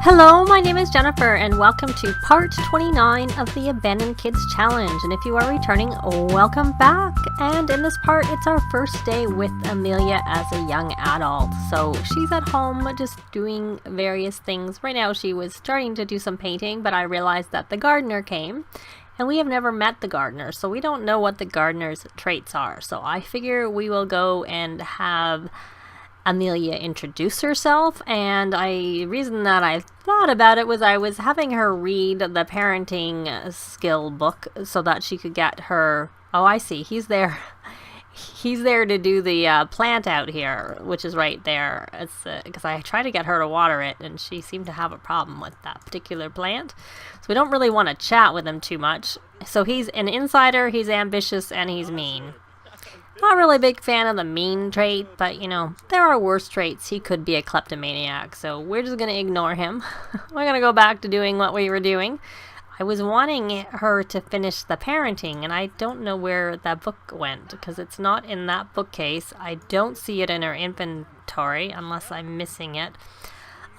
Hello, my name is Jennifer, and welcome to part 29 of the Abandoned Kids Challenge. And if you are returning, welcome back. And in this part, it's our first day with Amelia as a young adult. So she's at home just doing various things. Right now, she was starting to do some painting, but I realized that the gardener came. And we have never met the gardener, so we don't know what the gardener's traits are. So I figure we will go and have Amelia introduce herself, and reason that I thought about it was I was having her read the parenting skill book so that she could get her, oh, I see, he's there to do the plant out here, which is right there. It's because I tried to get her to water it, and she seemed to have a problem with that particular plant, so we don't really want to chat with him too much. So he's an insider, he's ambitious, and he's mean. Not really a big fan of the mean trait, but there are worse traits. He could be a kleptomaniac, so we're just going to ignore him. We're going to go back to doing what we were doing. I was wanting her to finish the parenting, and I don't know where that book went, because it's not in that bookcase. I don't see it in her inventory, unless I'm missing it.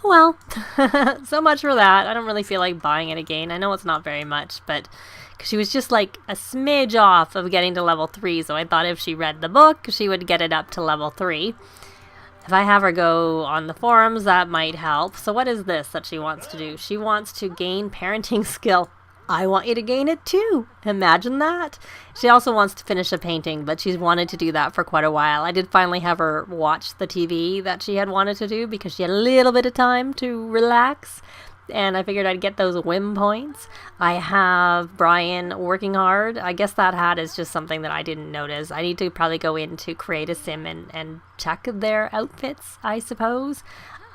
Well, so much for that. I don't really feel like buying it again. I know it's not very much, but she was just like a smidge off of getting to level 3, so I thought if she read the book, she would get it up to level 3. If I have her go on the forums, that might help. So what is this that she wants to do? She wants to gain parenting skill. I want you to gain it too. Imagine that. She also wants to finish a painting, but she's wanted to do that for quite a while. I did finally have her watch the TV that she had wanted to do because she had a little bit of time to relax. And I figured I'd get those whim points. I have Brian working hard. I guess that hat is just something that I didn't notice. I need to probably go into Create a Sim and check their outfits, I suppose.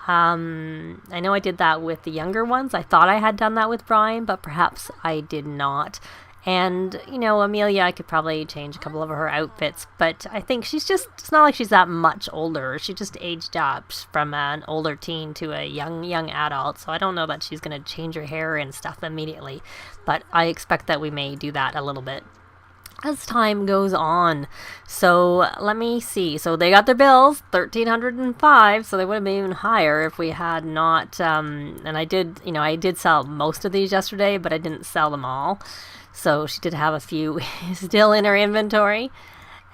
I know I did that with the younger ones. I thought I had done that with Brian, but perhaps I did not. And, Amelia, I could probably change a couple of her outfits, but I think it's not like she's that much older. She just aged up from an older teen to a young adult, so I don't know that she's going to change her hair and stuff immediately, but I expect that we may do that a little bit as time goes on. So let me see. So they got their bills, 1,305, so they would have been even higher if we had not, and I did sell most of these yesterday, but I didn't sell them all. So she did have a few still in her inventory,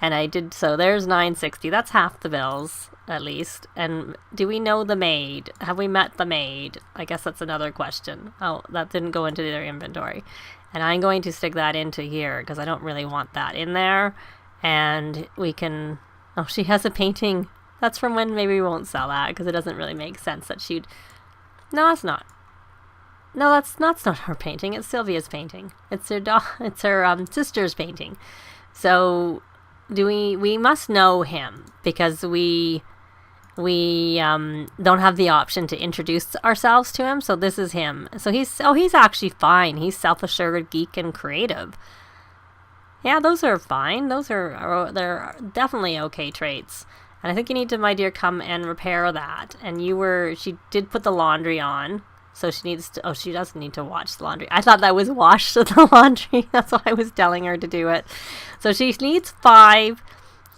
and I did, so there's 960. That's half the bills, at least. And do we know the maid? Have we met the maid? I guess that's another question. Oh, that didn't go into their inventory. And I'm going to stick that into here, because I don't really want that in there. And we can, oh, she has a painting. That's from when maybe we won't sell that, because it doesn't really make sense that she'd, no, that's not. No, that's not her painting. It's Sylvia's painting. It's her sister's painting. So we must know him because we don't have the option to introduce ourselves to him. So this is him. So he's actually fine. He's self-assured, geek, and creative. Yeah, those are fine. They're definitely okay traits. And I think you need to, my dear, come and repair that. And she did put the laundry on. So she doesn't need to wash the laundry. I thought that was wash the laundry. That's why I was telling her to do it. So she needs 5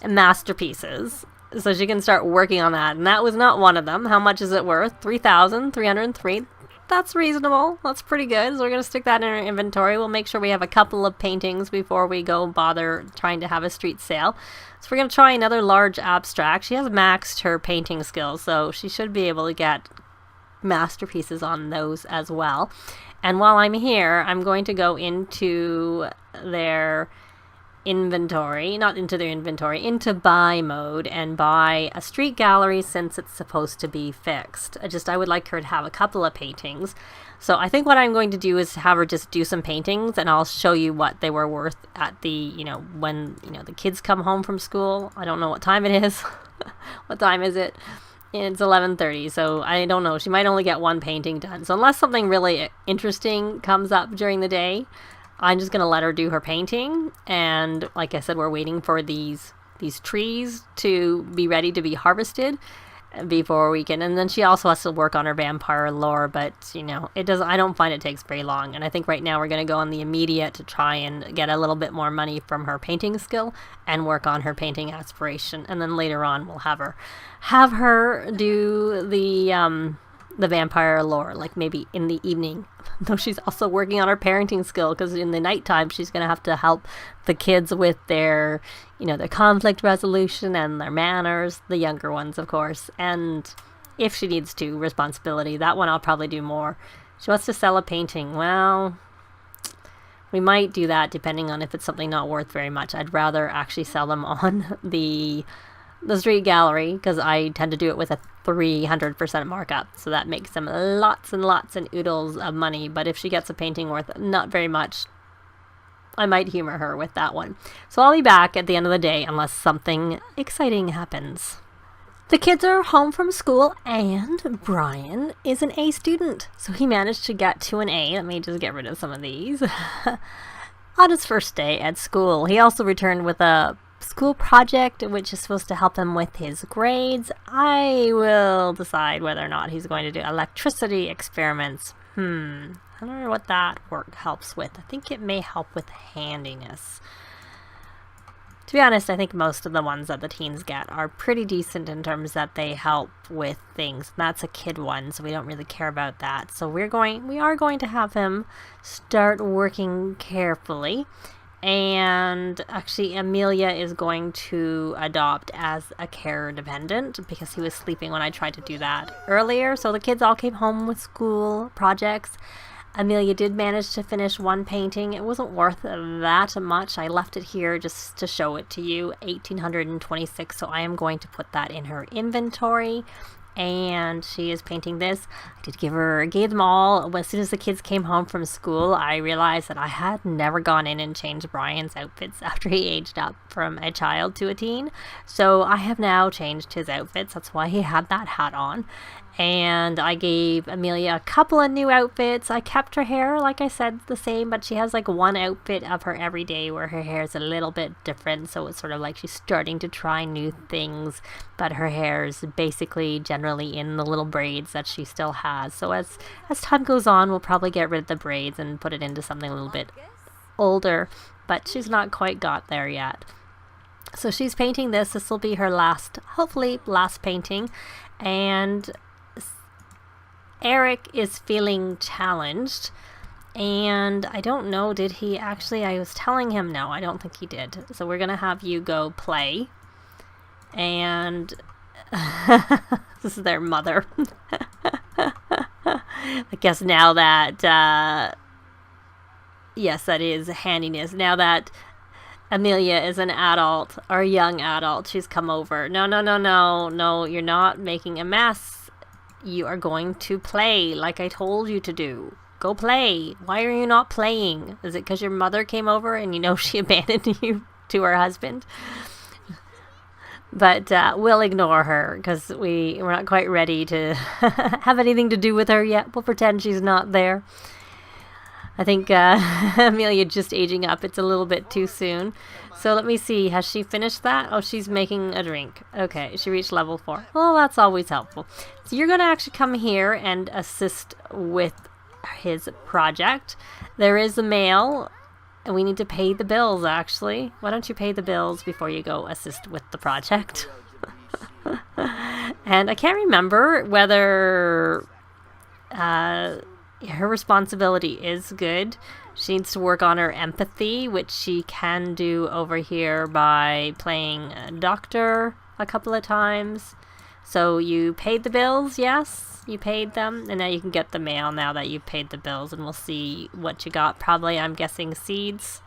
masterpieces. So she can start working on that. And that was not one of them. How much is it worth? 3,303. That's reasonable. That's pretty good. So we're going to stick that in our inventory. We'll make sure we have a couple of paintings before we go bother trying to have a street sale. So we're going to try another large abstract. She has maxed her painting skills, so she should be able to get masterpieces on those as well. And while I'm here, I'm going to go into their inventory, not into their inventory, into buy mode and buy a street gallery since it's supposed to be fixed. I would like her to have a couple of paintings. So I think what I'm going to do is have her just do some paintings, and I'll show you what they were worth at the, when, the kids come home from school. I don't know what time it is. What time is it? It's 11:30, so I don't know. She might only get one painting done. So unless something really interesting comes up during the day, I'm just going to let her do her painting. And like I said, we're waiting for these trees to be ready to be harvested before we can. And then she also has to work on her vampire lore, but I don't find it takes very long. And I think right now we're going to go on the immediate to try and get a little bit more money from her painting skill and work on her painting aspiration. And then later on we'll have her do the the vampire lore, like maybe in the evening. Though she's also working on her parenting skill, because in the nighttime she's going to have to help the kids with their, their conflict resolution and their manners, the younger ones, of course. And if she needs to, responsibility. That one I'll probably do more. She wants to sell a painting. Well, we might do that depending on if it's something not worth very much. I'd rather actually sell them on the street gallery, because I tend to do it with a 300% markup, so that makes them lots and lots and oodles of money. But if she gets a painting worth not very much, I might humor her with that one. So I'll be back at the end of the day unless something exciting happens. The kids are home from school, and Brian is an A student, so he managed to get to an A. Let me just get rid of some of these. On his first day at school, he also returned with a school project, which is supposed to help him with his grades. I will decide whether or not he's going to do electricity experiments. I don't know what that work helps with. I think it may help with handiness. To be honest, I think most of the ones that the teens get are pretty decent in terms that they help with things. That's a kid one, so we don't really care about that. So we are going to have him start working carefully. And actually, Amelia is going to adopt as a care dependent, because he was sleeping when I tried to do that earlier. So the kids all came home with school projects. Amelia did manage to finish one painting. It wasn't worth that much. I left it here just to show it to you. 1,826. So I am going to put that in her inventory. And she is painting this. I gave them all. As soon as the kids came home from school, I realized that I had never gone in and changed Brian's outfits after he aged up from a child to a teen. So I have now changed his outfits. That's why he had that hat on. And I gave Amelia a couple of new outfits. I kept her hair, like I said, the same, but she has like one outfit of her every day where her hair is a little bit different. So it's sort of like she's starting to try new things, but her hair is basically generally in the little braids that she still has. So as time goes on, we'll probably get rid of the braids and put it into something a little bit older, but she's not quite got there yet. So she's painting this. This will be her hopefully last painting. And Eric is feeling challenged, and I don't know, did he actually, I was telling him no, I don't think he did. So we're going to have you go play, and this is their mother. I guess now that, yes, that is handiness. Now that Amelia is an adult, or a young adult, she's come over. No, you're not making a mess. You are going to play like I told you to do. Go play. Why are you not playing? Is it because your mother came over and she abandoned you to her husband? But we'll ignore her because we're not quite ready to have anything to do with her yet. We'll pretend she's not there. I think Amelia just aging up. It's a little bit too soon. So let me see. Has she finished that? Oh, she's making a drink. Okay, she reached level 4. Well, that's always helpful. So you're going to actually come here and assist with his project. There is a mail, and we need to pay the bills, actually. Why don't you pay the bills before you go assist with the project? And I can't remember whether her responsibility is good. She needs to work on her empathy, which she can do over here by playing a doctor a couple of times. So you paid the bills, yes? You paid them, and now you can get the mail now that you've paid the bills, and we'll see what you got. Probably, I'm guessing, seeds.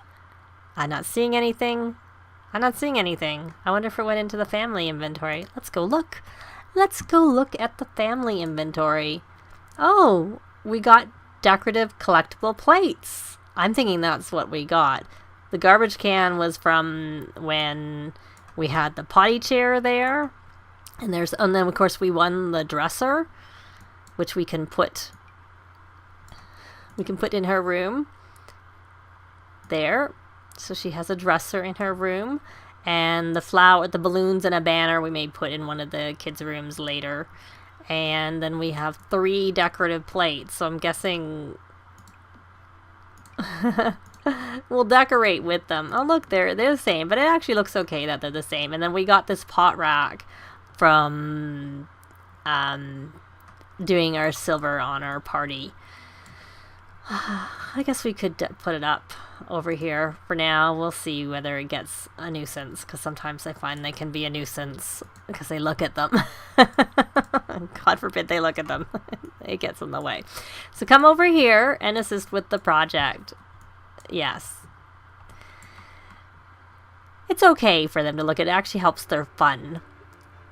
I'm not seeing anything. I wonder if it went into the family inventory. Let's go look. Let's go look at the family inventory. Oh, we got decorative collectible plates. I'm thinking that's what we got. The garbage can was from when we had the potty chair there. And then of course we won the dresser, which we can put in her room. There. So she has a dresser in her room. And the balloons and a banner we may put in one of the kids' rooms later. And then we have 3 decorative plates. So I'm guessing we'll decorate with them. Oh, look, they're the same. But it actually looks okay that they're the same. And then we got this pot rack from doing our silver honor party. I guess we could put it up over here for now. We'll see whether it gets a nuisance, because sometimes I find they can be a nuisance because they look at them. God forbid they look at them. It gets in the way. So come over here and assist with the project. Yes. It's okay for them to look at it. It actually helps their fun.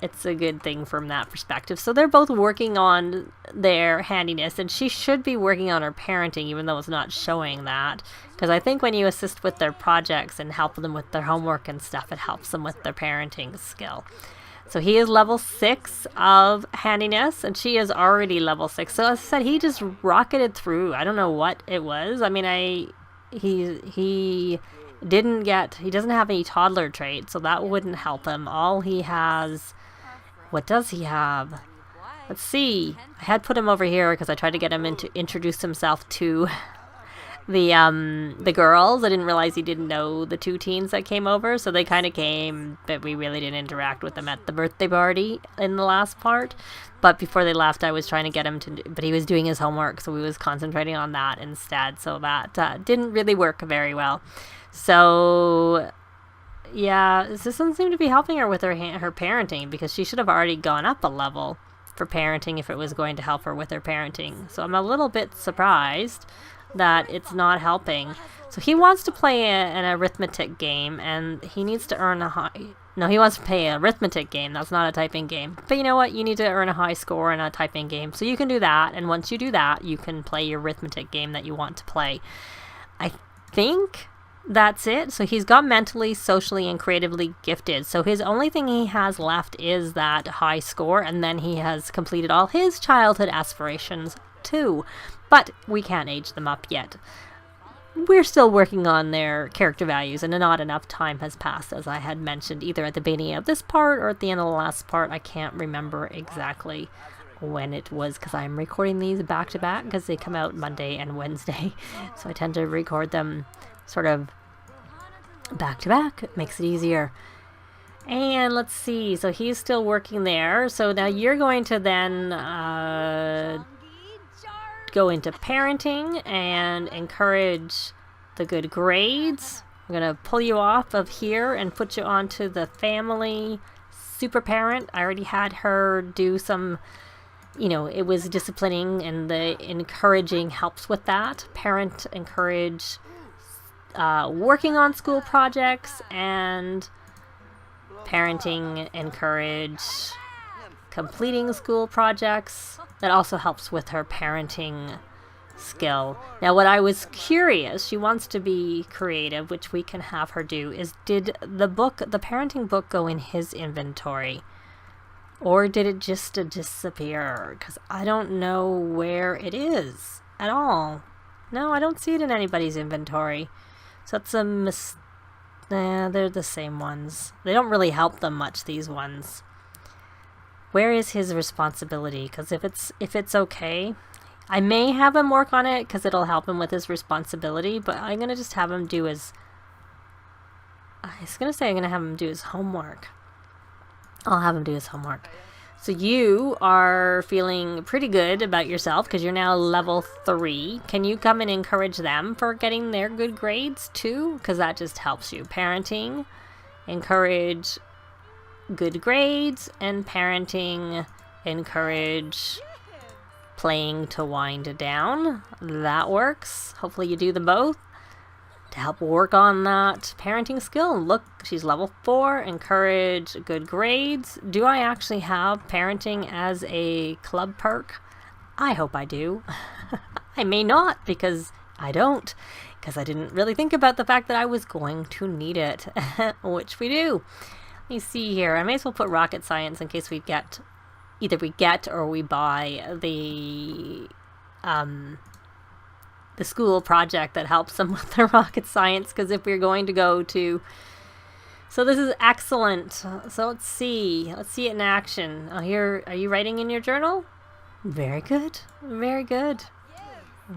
It's a good thing from that perspective. So they're both working on their handiness, and she should be working on her parenting, even though it's not showing that. Because I think when you assist with their projects and help them with their homework and stuff, it helps them with their parenting skill. So he is level 6 of handiness, and she is already level 6. So as I said, he just rocketed through. I don't know what it was. I mean, he doesn't have any toddler traits, so that wouldn't help him. All he has... What does he have? Let's see. I had put him over here because I tried to get him to introduce himself to the girls. I didn't realize he didn't know the 2 teens that came over, so they kind of came, but we really didn't interact with them at the birthday party in the last part. But before they left, I was trying to get him to, but he was doing his homework, so we was concentrating on that instead. So that didn't really work very well. So... yeah, this doesn't seem to be helping her with her parenting, because she should have already gone up a level for parenting if it was going to help her with her parenting. So I'm a little bit surprised that it's not helping. So he wants to play an arithmetic game, and he needs to earn a high... No, he wants to play an arithmetic game. That's not a typing game. But you know what? You need to earn a high score in a typing game. So you can do that, and once you do that, you can play your arithmetic game that you want to play. I think... that's it. So he's got mentally, socially, and creatively gifted. So his only thing he has left is that high score, and then he has completed all his childhood aspirations too. But we can't age them up yet. We're still working on their character values, and not enough time has passed, as I had mentioned, either at the beginning of this part or at the end of the last part. I can't remember exactly when it was, because I'm recording these back to back, because they come out Monday and Wednesday. So I tend to record them sort of back to back. It makes it easier. And let's see, so he's still working there. So now you're going to then go into parenting and encourage the good grades. I'm going to pull you off of here and put you onto the family super parent. I already had her do some, it was disciplining, and the encouraging helps with that. Parent, encourage working on school projects, and parenting, encourage completing school projects. That also helps with her parenting skill. Now, what I was curious, she wants to be creative, which we can have her do, is did the parenting book go in his inventory? Or did it just disappear? Because I don't know where it is at all. No, I don't see it in anybody's inventory. So it's a they're the same ones. They don't really help them much, these ones. Where is his responsibility? Because if it's okay, I may have him work on it, because it'll help him with his responsibility, but I'm going to just have him do his... I was going to say I'm going to have him do his homework. I'll have him do his homework. So you are feeling pretty good about yourself, because you're now level 3. Can you come and encourage them for getting their good grades too? Because that just helps you. Parenting, encourage good grades, and parenting, encourage playing to wind down. That works. Hopefully you do them both to help work on that parenting skill. Look, she's level 4. Encourage good grades. Do I actually have parenting as a club perk? I hope I do. I may not, because I don't, because I didn't really think about the fact that I was going to need it, which we do. Let me see here. I may as well put rocket science in case either we get or we buy the school project that helps them with their rocket science, because if we're going to go to... So this is excellent. So let's see it in action. Oh, here, are you writing in your journal? Very good. Very good.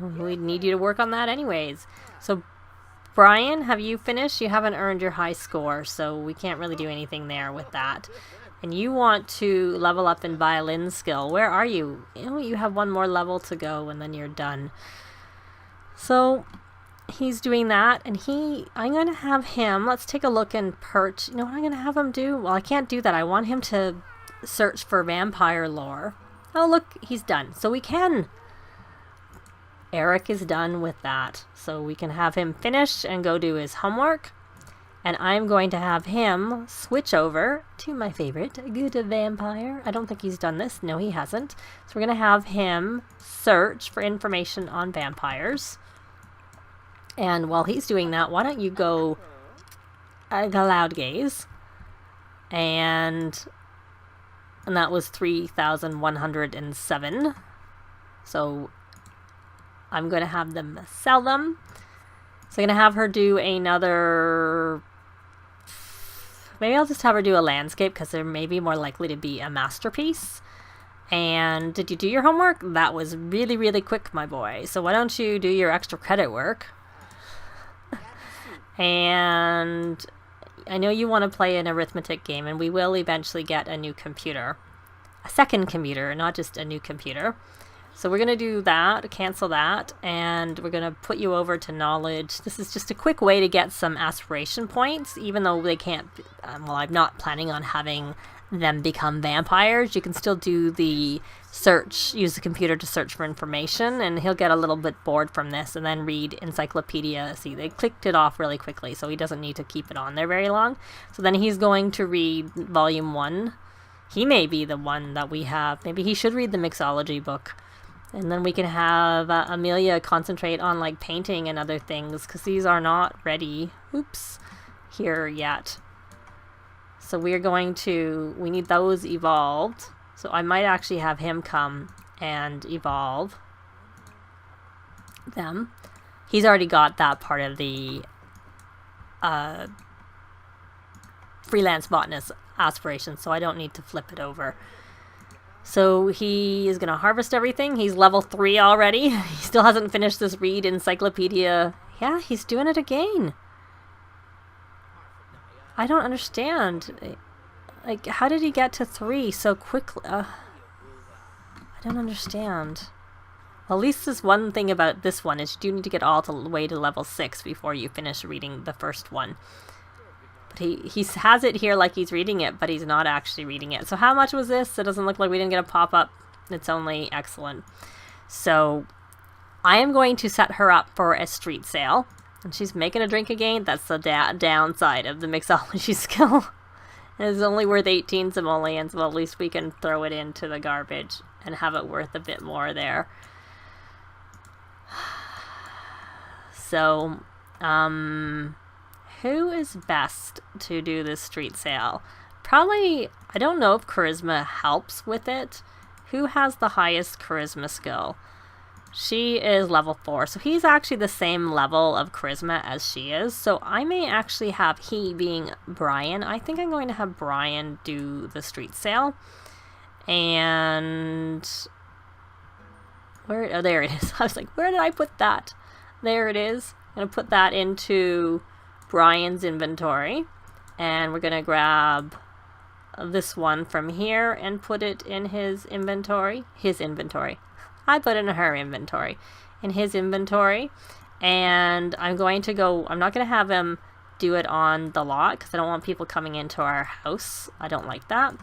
We need you to work on that anyways. So Brian, have you finished? You haven't earned your high score, so we can't really do anything there with that. And you want to level up in violin skill. Where are you? You have one more level to go and then you're done. So he's doing that, and I'm going to have him, let's take a look in Perch. You know what I'm going to have him do? Well, I can't do that. I want him to search for vampire lore. Oh, look, he's done. So we can. Eric is done with that. So we can have him finish and go do his homework. And I'm going to have him switch over to my favorite, good vampire. I don't think he's done this. No, he hasn't. So we're going to have him search for information on vampires. And while he's doing that, why don't you go Loud Gaze? And that was 3,107. So I'm going to have them sell them. So I'm going to have her do another... Maybe I'll just have her do a landscape because they're maybe more likely to be a masterpiece. And did you do your homework? That was really, really quick, my boy. So why don't you do your extra credit work? And I know you want to play an arithmetic game, and we will eventually get a new computer. A second computer, not just a new computer. So we're going to do that, cancel that, and we're going to put you over to knowledge. This is just a quick way to get some aspiration points, even though they can't, well, I'm not planning on having them become vampires. You can still do the search, use the computer to search for information, and he'll get a little bit bored from this and then read encyclopedia. See, they clicked it off really quickly, so he doesn't need to keep it on there very long. So then he's going to read volume 1. He may be the one that we have. Maybe he should read the mixology book. And then we can have Amelia concentrate on like painting and other things, because these are not ready, here yet. So we need those evolved. So I might actually have him come and evolve them. He's already got that part of the freelance botanist aspiration, so I don't need to flip it over. So he is going to harvest everything. He's level 3 already. He still hasn't finished this read encyclopedia. Yeah, he's doing it again. I don't understand. Like, how did he get to 3 so quickly? I don't understand. Well, at least this one thing about this one is you do need to get all the way to level 6 before you finish reading the first one. But he has it here like he's reading it, but he's not actually reading it. So how much was this? It doesn't look like we didn't get a pop-up. It's only excellent. So I am going to set her up for a street sale. And she's making a drink again. That's the downside of the mixology skill. It's only worth 18 simoleons, so at least we can throw it into the garbage and have it worth a bit more there. So, who is best to do this street sale? Probably, I don't know if charisma helps with it. Who has the highest charisma skill? She is level 4, so he's actually the same level of charisma as she is. So I may actually have he being Brian. I think I'm going to have Brian do the street sale. And where? Oh, there it is. I was like, where did I put that? There it is. I'm going to put that into Brian's inventory. And we're going to grab this one from here and put it in his inventory. I put it in her inventory. In his inventory. And I'm going to go, I'm not going to have him do it on the lot because I don't want people coming into our house. I don't like that.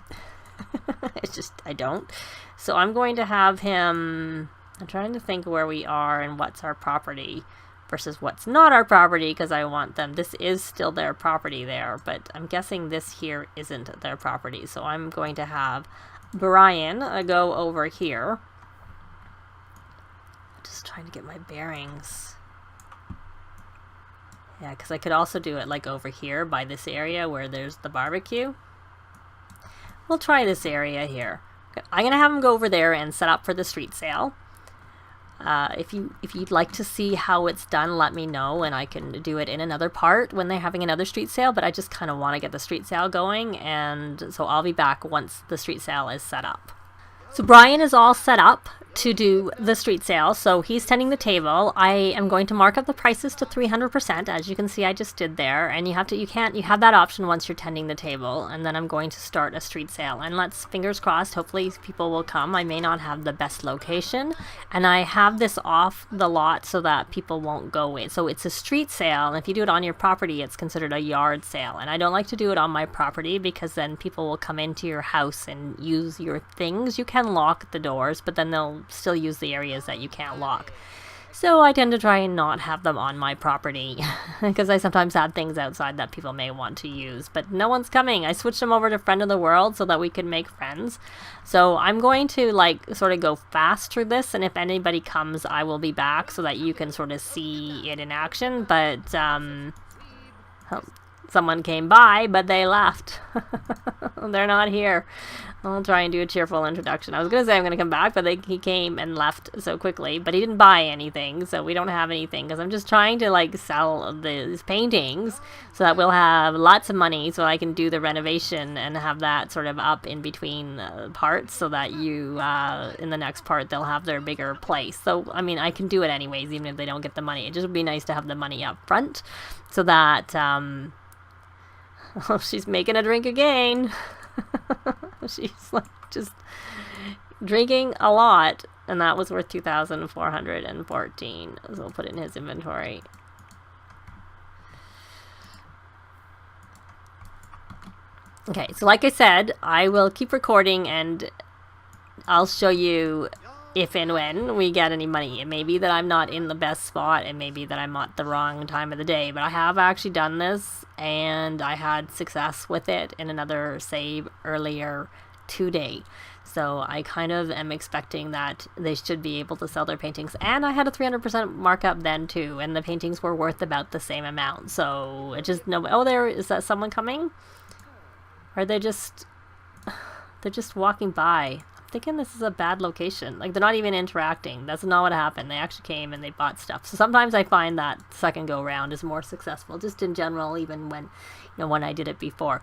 It's just, I don't. So I'm going to have him, I'm trying to think where we are and what's our property versus what's not our property, because I want them, this is still their property there, but I'm guessing this here isn't their property. So I'm going to have Brian go over here. Just trying to get my bearings. Yeah, because I could also do it like over here by this area where there's the barbecue. We'll try this area here. I'm going to have him go over there and set up for the street sale. If you'd like to see how it's done, let me know, and I can do it in another part when they're having another street sale, but I just kind of want to get the street sale going, and so I'll be back once the street sale is set up. So Brian is all set up to do the street sale. So he's tending the table. I am going to mark up the prices to 300%, as you can see I just did there. And you have that option once you're tending the table. And then I'm going to start a street sale. And let's, fingers crossed, hopefully people will come. I may not have the best location. And I have this off the lot so that people won't go in. So it's a street sale. And if you do it on your property, it's considered a yard sale. And I don't like to do it on my property because then people will come into your house and use your things. You can lock the doors, but then they'll still use the areas that you can't lock. So I tend to try and not have them on my property because I sometimes have things outside that people may want to use, but no one's coming. I switched them over to Friend of the World so that we could make friends. So I'm going to sort of go fast through this, and if anybody comes, I will be back so that you can sort of see it in action. But someone came by, but they left. They're not here. I'll try and do a cheerful introduction. I was going to say I'm going to come back, but he came and left so quickly. But he didn't buy anything, so we don't have anything. Because I'm just trying to sell these paintings so that we'll have lots of money so I can do the renovation and have that sort of up in between parts so that you, in the next part, they'll have their bigger place. So, I mean, I can do it anyways, even if they don't get the money. It just would be nice to have the money up front so that... Oh, she's making a drink again. She's just drinking a lot, and that was worth 2,414. So we'll put it in his inventory. Okay, so like I said, I will keep recording and I'll show you if and when we get any money. It may be that I'm not in the best spot, it may be that I'm at the wrong time of the day, but I have actually done this and I had success with it in another save earlier today. So I kind of am expecting that they should be able to sell their paintings. And I had a 300% markup then too, and the paintings were worth about the same amount. So it just, no, oh, there, is that someone coming? Or they're just walking by. Thinking this is a bad location. They're not even interacting. That's not what happened. They actually came and they bought stuff. So sometimes I find that second go round is more successful, just in general, even when, when I did it before.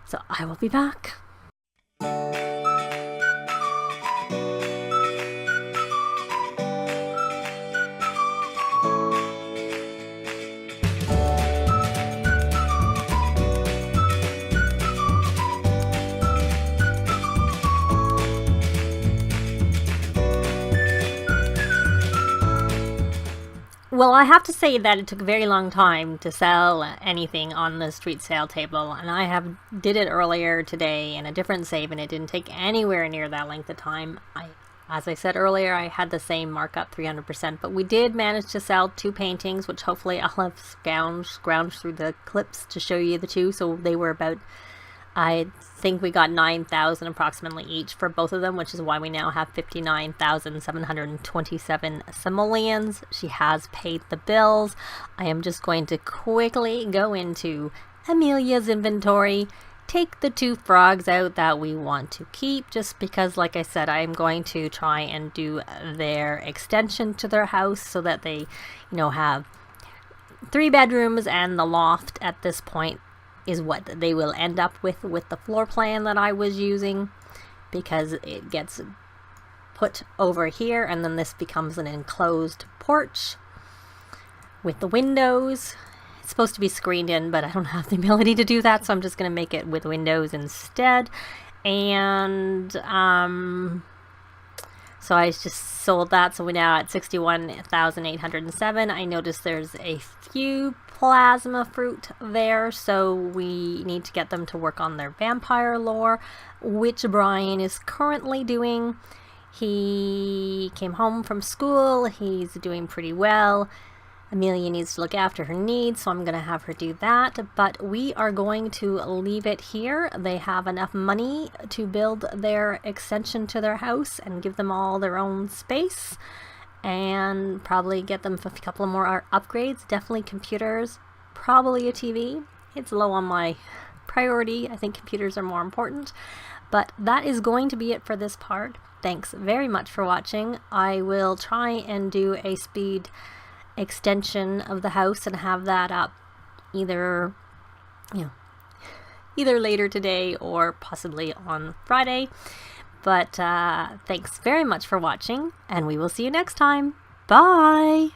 So I will be back. Well, I have to say that it took a very long time to sell anything on the street sale table, and I did it earlier today in a different save, and it didn't take anywhere near that length of time. As I said earlier, I had the same markup, 300%, but we did manage to sell 2 paintings, which hopefully I'll have scrounged through the clips to show you the 2. So they were about, I think we got 9,000 approximately each for both of them, which is why we now have 59,727 simoleons. She has paid the bills. I am just going to quickly go into Amelia's inventory, take the 2 frogs out that we want to keep, just because, like I said, I'm going to try and do their extension to their house so that they, have 3 bedrooms, and the loft at this point is what they will end up with the floor plan that I was using, because it gets put over here and then this becomes an enclosed porch with the windows. It's supposed to be screened in, but I don't have the ability to do that, so I'm just going to make it with windows instead. And so I just sold that, so we're now at 61,807. I noticed there's a few plasma fruit there, so we need to get them to work on their vampire lore, which Brian is currently doing. He came home from school, he's doing pretty well. Amelia needs to look after her needs, so I'm going to have her do that, but we are going to leave it here. They have enough money to build their extension to their house and give them all their own space, and probably get them a couple of more upgrades. Definitely computers, probably a TV. It's low on my priority. I think computers are more important, but that is going to be it for this part. Thanks very much for watching. I will try and do a speed extension of the house and have that up either later today or possibly on Friday. But thanks very much for watching, and we will see you next time. Bye!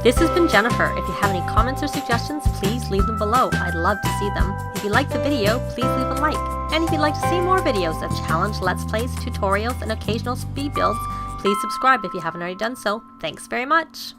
This has been Jennifer. If you have any comments or suggestions, please leave them below. I'd love to see them. If you liked the video, please leave a like. And if you'd like to see more videos of challenge, let's plays, tutorials, and occasional speed builds, please subscribe if you haven't already done so. Thanks very much!